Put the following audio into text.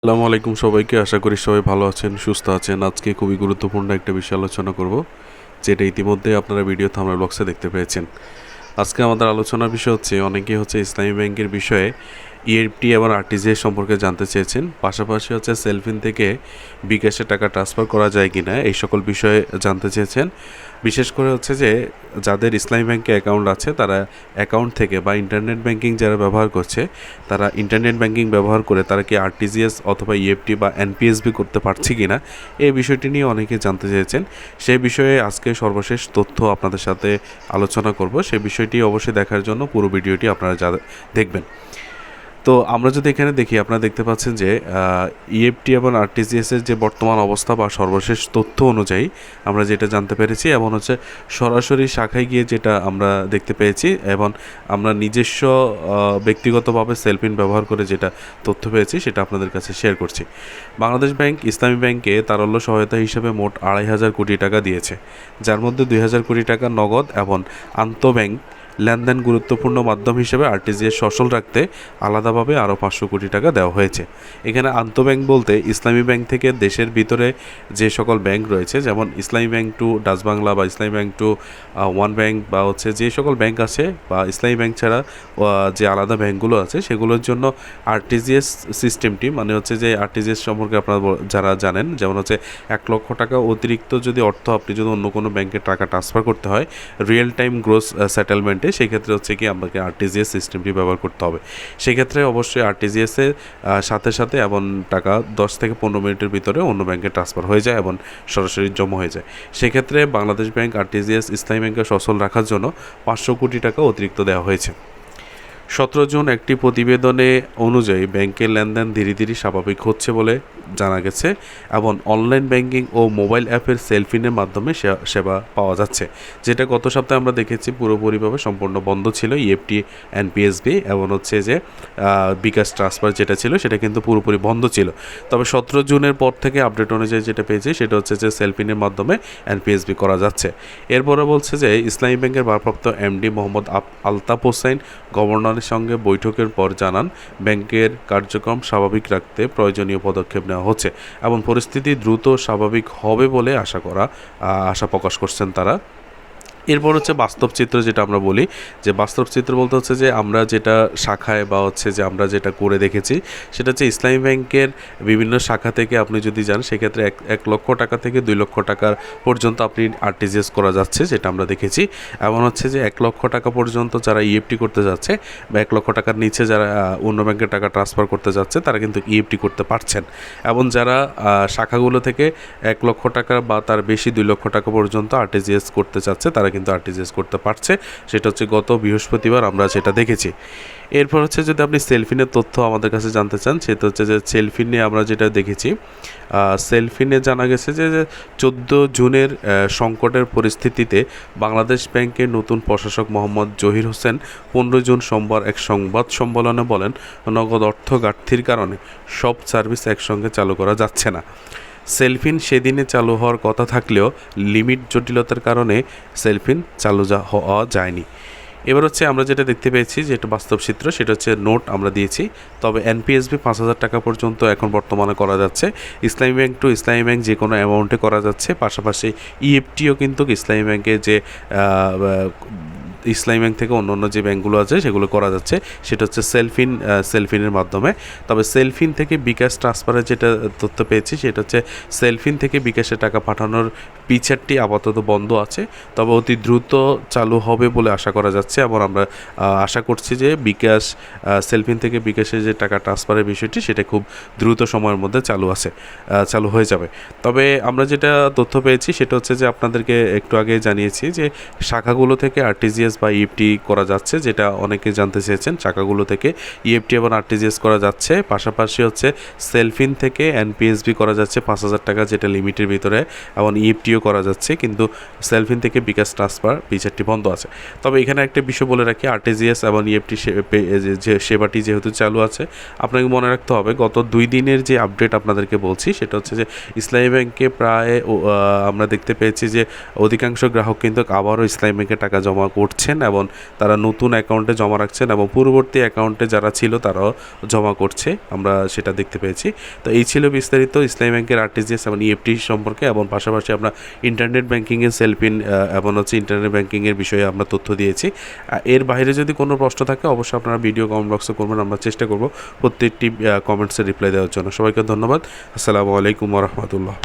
আসসালামু আলাইকুম সবাইকে। আশা করি সবাই ভালো আছেন, সুস্থ আছেন। আজকে খুবই গুরুত্বপূর্ণ একটা বিষয় আলোচনা করব, যেটা ইতিমধ্যে আপনারা ভিডিও থাম্বনেল বক্সে দেখতে পেয়েছেন। আজকে আমাদের আলোচনার বিষয় হচ্ছে, অনেকেই ইসলামী ব্যাংকের বিষয়ে ইএফটি এবং আরটিজিএস সম্পর্কে জানতে চেয়েছেন। পাশাপাশি সেলফিন থেকে বিকাশে টাকা ট্রান্সফার করা যায় কিনা এই সকল বিষয়ে জানতে চেয়েছেন। বিশেষ করে যে যাদের ইসলামী ব্যাংকে অ্যাকাউন্ট আছে, তারা অ্যাকাউন্ট থেকে বা ইন্টারনেট ব্যাংকিং যারা ব্যবহার করছে, তারা ইন্টারনেট ব্যাংকিং ব্যবহার করে তারা কি আরটিজিএস অথবা ইএফটি বা এনপিএসবি করতে পারছে কিনা এই বিষয়টি নিয়ে অনেকে জানতে চেয়েছেন। সেই বিষয়ে আজকে সর্বশেষ তথ্য আপনাদের সাথে আলোচনা করব। সেই বিষয়টি অবশ্যই দেখার জন্য পুরো ভিডিওটি আপনারা দেখবেন। তো আমরা যদি এখানে দেখি, আপনারা দেখতে পাচ্ছেন যে ইএফটি এবং আরটিজিএসের যে বর্তমান অবস্থা বা সর্বশেষ তথ্য অনুযায়ী আমরা যেটা জানতে পেরেছি, এবং সরাসরি শাখায় গিয়ে যেটা আমরা দেখতে পেয়েছি, এবং আমরা নিজস্ব ব্যক্তিগতভাবে সেলফিন ব্যবহার করে যেটা তথ্য পেয়েছি সেটা আপনাদের কাছে শেয়ার করছি। বাংলাদেশ ব্যাংক ইসলামী ব্যাংকে তারল্য সহায়তা হিসেবে মোট 2,500 কোটি টাকা দিয়েছে, যার মধ্যে 2,000 কোটি টাকা নগদ এবং আন্তঃব্যাংক লেনদেন গুরুত্বপূর্ণ মাধ্যম হিসেবে আরটিজিএস সচল রাখতে আলাদাভাবে আরও 500 কোটি টাকা দেওয়া হয়েছে। এখানে আন্তঃব্যাংক বলতে ইসলামী ব্যাংক থেকে দেশের ভিতরে যে সকল ব্যাংক রয়েছে, যেমন ইসলামী ব্যাংক টু ডাচ বাংলা বা ইসলামী ব্যাংক টু ওয়ান ব্যাংক, বা যে সকল ব্যাংক আছে, বা ইসলামী ব্যাংক ছাড়া যে আলাদা ব্যাংকগুলো আছে সেগুলোর জন্য আরটিজিএস সিস্টেমটি, মানে যে আরটিজিএস সম্পর্কে আপনারা যারা জানেন, যেমন 1 লক্ষ টাকা অতিরিক্ত যদি অর্থ আপনি যদি অন্য কোনো ব্যাংকে টাকা ট্রান্সফার করতে হয় রিয়েল টাইম গ্রোস সেটেলমেন্টে, সেক্ষেত্রে কি আপনাকে আরটিজিএস সিস্টেমটি ব্যবহার করতে হবে। সেক্ষেত্রে অবশ্যই আরটিজিএসের সাথে সাথে এবং টাকা 10 থেকে 15 মিনিটের ভিতরে অন্য ব্যাংকে ট্রান্সফার হয়ে যায় এবং সরাসরি জমা হয়ে যায়। সেক্ষেত্রে বাংলাদেশ ব্যাংক আরটিজিএস ইসলামী ব্যাংকে সচল রাখার জন্য 500 কোটি টাকা অতিরিক্ত দেওয়া হয়েছে। 17 জুন একটি প্রতিবেদনে অনুযায়ী ব্যাংকের লেনদেন ধীরে ধীরে স্বাভাবিক হচ্ছে বলে জানা গেছে, এবং অনলাইন ব্যাংকিং ও মোবাইল অ্যাপের সেলফিনের মাধ্যমে সেবা পাওয়া যাচ্ছে, যেটা গত সপ্তাহে আমরা দেখেছি পুরোপুরিভাবে সম্পূর্ণ বন্ধ ছিল ইএফটি এনপিএসবি, এবং যে বিকাশ ট্রান্সফার যেটা ছিল সেটা কিন্তু পুরোপুরি বন্ধ ছিল। তবে 17 জুনের পর থেকে আপডেট অনুযায়ী যেটা পেয়েছি সেটা যে সেলফিনের মাধ্যমে এনপিএসবি করা যাচ্ছে। এরপরে বলছে যে ইসলামী ব্যাংকের ভারপ্রাপ্ত এমডি মোহাম্মদ আলতাফ হোসেন গভর্নরের সঙ্গে বৈঠকের পর জানান, ব্যাংকের কার্যক্রম স্বাভাবিক রাখতে প্রয়োজনীয় পদক্ষেপ নেওয়া হচ্ছে এবং পরিস্থিতি দ্রুত স্বাভাবিক হবে বলে আশা প্রকাশ করছেন তারা। এরপর বাস্তব চিত্র, যেটা আমরা বলি যে বাস্তব চিত্র বলতে যে আমরা যেটা শাখায় বা যে আমরা যেটা করে দেখেছি সেটা ইসলামী ব্যাংকের বিভিন্ন শাখা থেকে আপনি যদি যান, সেক্ষেত্রে 1 লক্ষ টাকা থেকে 2 লক্ষ টাকার পর্যন্ত আপনি আরটিজিএস করা যাচ্ছে, যেটা আমরা দেখেছি। এমন যে 1 লক্ষ টাকা পর্যন্ত যারা ইএফটি করতে যাচ্ছে বা 1 লক্ষ টাকার নিচে যারা অন্য ব্যাংকের টাকা ট্রান্সফার করতে যাচ্ছে, তারা কিন্তু ইএফটি করতে পারছেন। এবং যারা শাখাগুলো থেকে 1 লক্ষ টাকা বা তার বেশি 2 লক্ষ টাকা পর্যন্ত আরটিজিএস করতে চাচ্ছে, তারা কিন্তু আরটিজিএস করতে পারছে। সেটা গত বৃহস্পতিবার আমরা সেটা দেখেছি। এরপর যদি আপনি সেলফিনের তথ্য আমাদের কাছে জানতে চান, সেটা যে সেলফিনে আমরা যেটা দেখেছি, সেলফিনে জানা গেছে যে 14 জুনের সংকটের পরিস্থিতিতে বাংলাদেশ ব্যাংকের নতুন প্রশাসক মোহাম্মদ জহির হোসেন 15 জুন সোমবার এক সংবাদ সম্মেলনে বলেন, নগদ অর্থ ঘাটতির কারণে সব সার্ভিস একসঙ্গে চালু করা যাচ্ছে না। সেলফিন সেদিনে চালু হওয়ার কথা থাকলেও লিমিট জটিলতার কারণে সেলফিন চালু হওয়া যায়নি। এবার আমরা যেটা দেখতে পেয়েছি যে এটা বাস্তব চিত্র, সেটা নোট আমরা দিয়েছি। তবে এনপিএসবি 5,000 টাকা পর্যন্ত এখন বর্তমানে করা যাচ্ছে। ইসলামী ব্যাংক টু ইসলামী ব্যাংক যে কোনো অ্যামাউন্টে করা যাচ্ছে। পাশাপাশি ইএফটিও কিন্তু ইসলামী ব্যাংকে যে ইসলামী ব্যাংক থেকে অন্য যে ব্যাংকগুলো আছে সেগুলো করা যাচ্ছে, সেটা সেলফিনের মাধ্যমে। তবে সেলফিন থেকে বিকাশ ট্রান্সফারের যেটা তথ্য পেয়েছি, সেটা সেলফিন থেকে বিকাশে টাকা পাঠানোর ফিচারটি আপাতত বন্ধ আছে, তবে অতি দ্রুত চালু হবে বলে আশা করা যাচ্ছে। এবং আমরা আশা করছি যে বিকাশ সেলফিন থেকে বিকাশে যে টাকা ট্রান্সফারের বিষয়টি সেটা খুব দ্রুত সময়ের মধ্যে চালু হয়ে যাবে। তবে আমরা যেটা তথ্য পেয়েছি সেটা যে আপনাদেরকে একটু আগে জানিয়েছি যে শাখাগুলো থেকে আরটিজিএস বা ইএফটি করা যাচ্ছে, যেটা অনেকে জানতে চেয়েছেন। শাখাগুলো থেকে ইএফটি এবং আরটিজিএস করা যাচ্ছে, পাশাপাশি সেলফিন থেকে এনপিএসবি করা যাচ্ছে 5,000 টাকা, যেটা লিমিটের ভিতরে, এবং ইএফটিও করা যাচ্ছে, কিন্তু সেলফিন থেকে বিকাশ ট্রান্সফার ফিচারটি বন্ধ আছে। তবে এখানে একটা বিষয় বলে রাখি, আরটিজিএস এবং ইএফটি সেবাটি যেহেতু চালু আছে, আপনাকে মনে রাখতে হবে গত 2 দিনের যে আপডেট আপনাদেরকে বলছি, সেটা যে ইসলামী ব্যাংকে প্রায় আমরা দেখতে পেয়েছি যে অধিকাংশ গ্রাহক কিন্তু আবারও ইসলামী ব্যাংকে টাকা জমা করছে কাটছেন এবং তারা নতুন অ্যাকাউন্টে জমা রাখছেন এবং পূর্ববর্তী অ্যাকাউন্টে যারা ছিল তারাও জমা করছে, আমরা সেটা দেখতে পেয়েছি। তো এই ছিল বিস্তারিত ইসলামী ব্যাংকের আরটিজিএস এবং ইএফটি সম্পর্কে, এবং পাশাপাশি আমরা ইন্টারনেট ব্যাংকিংয়ের সেলফিন এবং ইন্টারনেট ব্যাংকিংয়ের বিষয়ে আমরা তথ্য দিয়েছি। এর বাইরে যদি কোনো প্রশ্ন থাকে অবশ্যই আপনারা ভিডিও কমেন্ট বক্সে করবেন, আমরা চেষ্টা করব প্রত্যেকটি কমেন্টসের রিপ্লাই দেওয়ার জন্য। সবাইকে ধন্যবাদ। আসসালামু আলাইকুম ওয়া রাহমাতুল্লাহ।